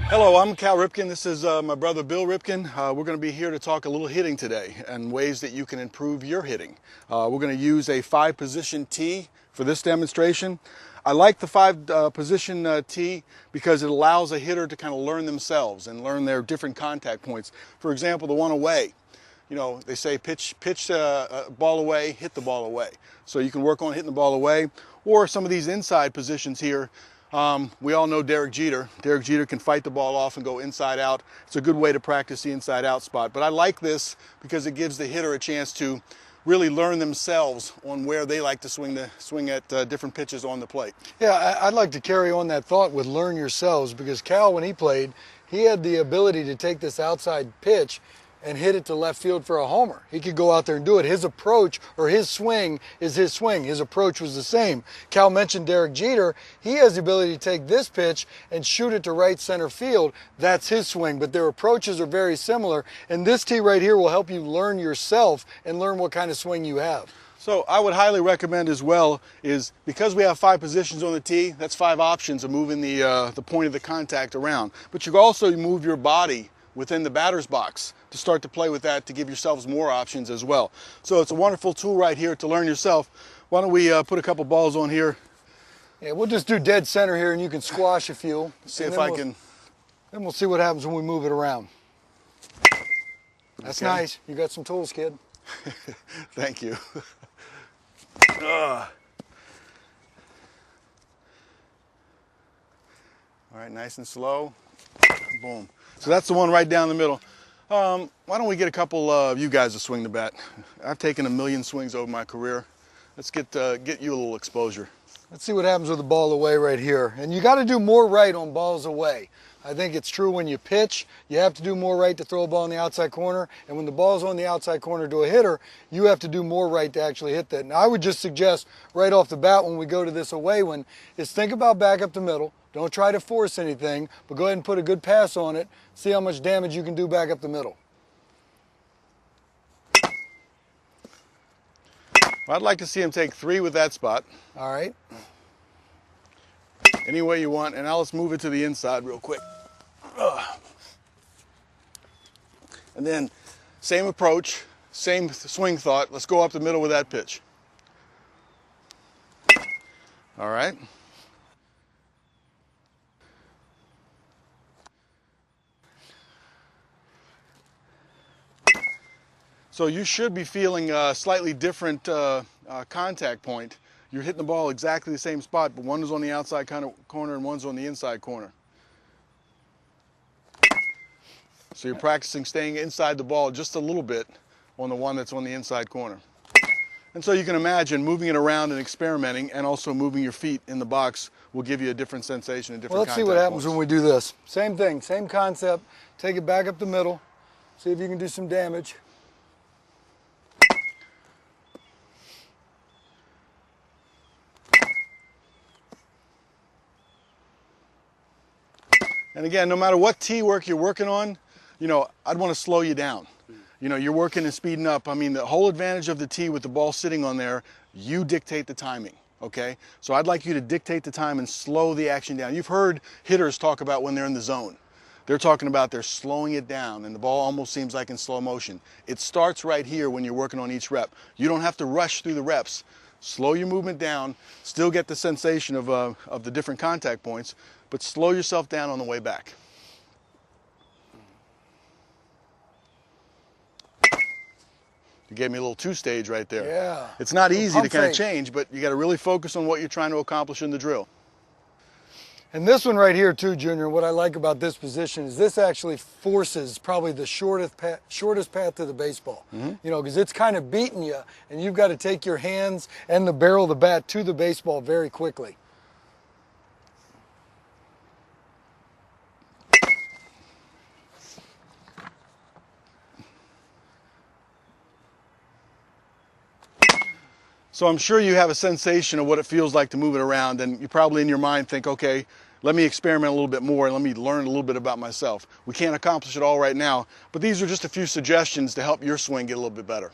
Hello, I'm Cal Ripken. This is my brother Bill Ripken. We're going to be here to talk a little hitting today and ways that you can improve your hitting. We're going to use a 5-position tee for this demonstration. I like the 5-position tee because it allows a hitter to kind of learn themselves and learn their different contact points. For example, the one away. You know, they say pitch a ball away, hit the ball away. So you can work on hitting the ball away, or some of these inside positions here. We all know Derek Jeter. Derek Jeter can fight the ball off and go inside out. It's a good way to practice the inside out spot. But I like this because it gives the hitter a chance to really learn themselves on where they like to swing at different pitches on the plate. Yeah, I'd like to carry on that thought with learn yourselves, because Cal, when he played, he had the ability to take this outside pitch and hit it to left field for a homer. He could go out there and do it. His approach, or his swing, is his swing. His approach was the same. Cal mentioned Derek Jeter. He has the ability to take this pitch and shoot it to right center field. That's his swing, but their approaches are very similar. And this tee right here will help you learn yourself and learn what kind of swing you have. So I would highly recommend as well is, because we have 5 positions on the tee, that's 5 options of moving the point of the contact around. But you can also move your body within the batter's box to start to play with that, to give yourselves more options as well. So it's a wonderful tool right here to learn yourself. Why don't we put a couple balls on here? Yeah, we'll just do dead center here and you can squash a few. See if I can. Then we'll see what happens when we move it around. That's okay. Nice. You got some tools, kid. Thank you. All right, nice and slow. Boom. So that's the one right down the middle. Why don't we get a couple of you guys to swing the bat? I've taken a million swings over my career. Let's get you a little exposure. Let's see what happens with the ball away right here. And you got to do more right on balls away. I think it's true when you pitch, you have to do more right to throw a ball in the outside corner. And when the ball's on the outside corner to a hitter, you have to do more right to actually hit that. Now I would just suggest right off the bat when we go to this away one is think about back up the middle. Don't try to force anything, but go ahead and put a good pass on it. See how much damage you can do back up the middle. I'd like to see him take 3 with that spot. All right. Any way you want. And now let's move it to the inside real quick. And then same approach, same swing thought. Let's go up the middle with that pitch. All right. So you should be feeling a slightly different contact point. You're hitting the ball exactly the same spot, but one is on the outside corner and one's on the inside corner. So you're practicing staying inside the ball just a little bit on the one that's on the inside corner. And so you can imagine moving it around and experimenting, and also moving your feet in the box will give you a different sensation, a different Well, let's see what happens when we do this. Same thing, same concept. Take it back up the middle. See if you can do some damage. And again, no matter what tee work you're working on, you know, I'd want to slow you down. You know, you're working and speeding up. I mean, the whole advantage of the tee with the ball sitting on there, you dictate the timing, okay? So I'd like you to dictate the time and slow the action down. You've heard hitters talk about when they're in the zone. They're talking about they're slowing it down and the ball almost seems like in slow motion. It starts right here when you're working on each rep. You don't have to rush through the reps. Slow your movement down, still get the sensation of the different contact points, but slow yourself down on the way back. You gave me a little 2-stage right there. Yeah. It's not easy to kind of change, but you got to really focus on what you're trying to accomplish in the drill. And this one right here too, Junior, what I like about this position is this actually forces probably the shortest path to the baseball. You know, because it's kind of beating you, and you've got to take your hands and the barrel of the bat to the baseball very quickly. So I'm sure you have a sensation of what it feels like to move it around, and you probably in your mind think, okay, let me experiment a little bit more and let me learn a little bit about myself. We can't accomplish it all right now, but these are just a few suggestions to help your swing get a little bit better.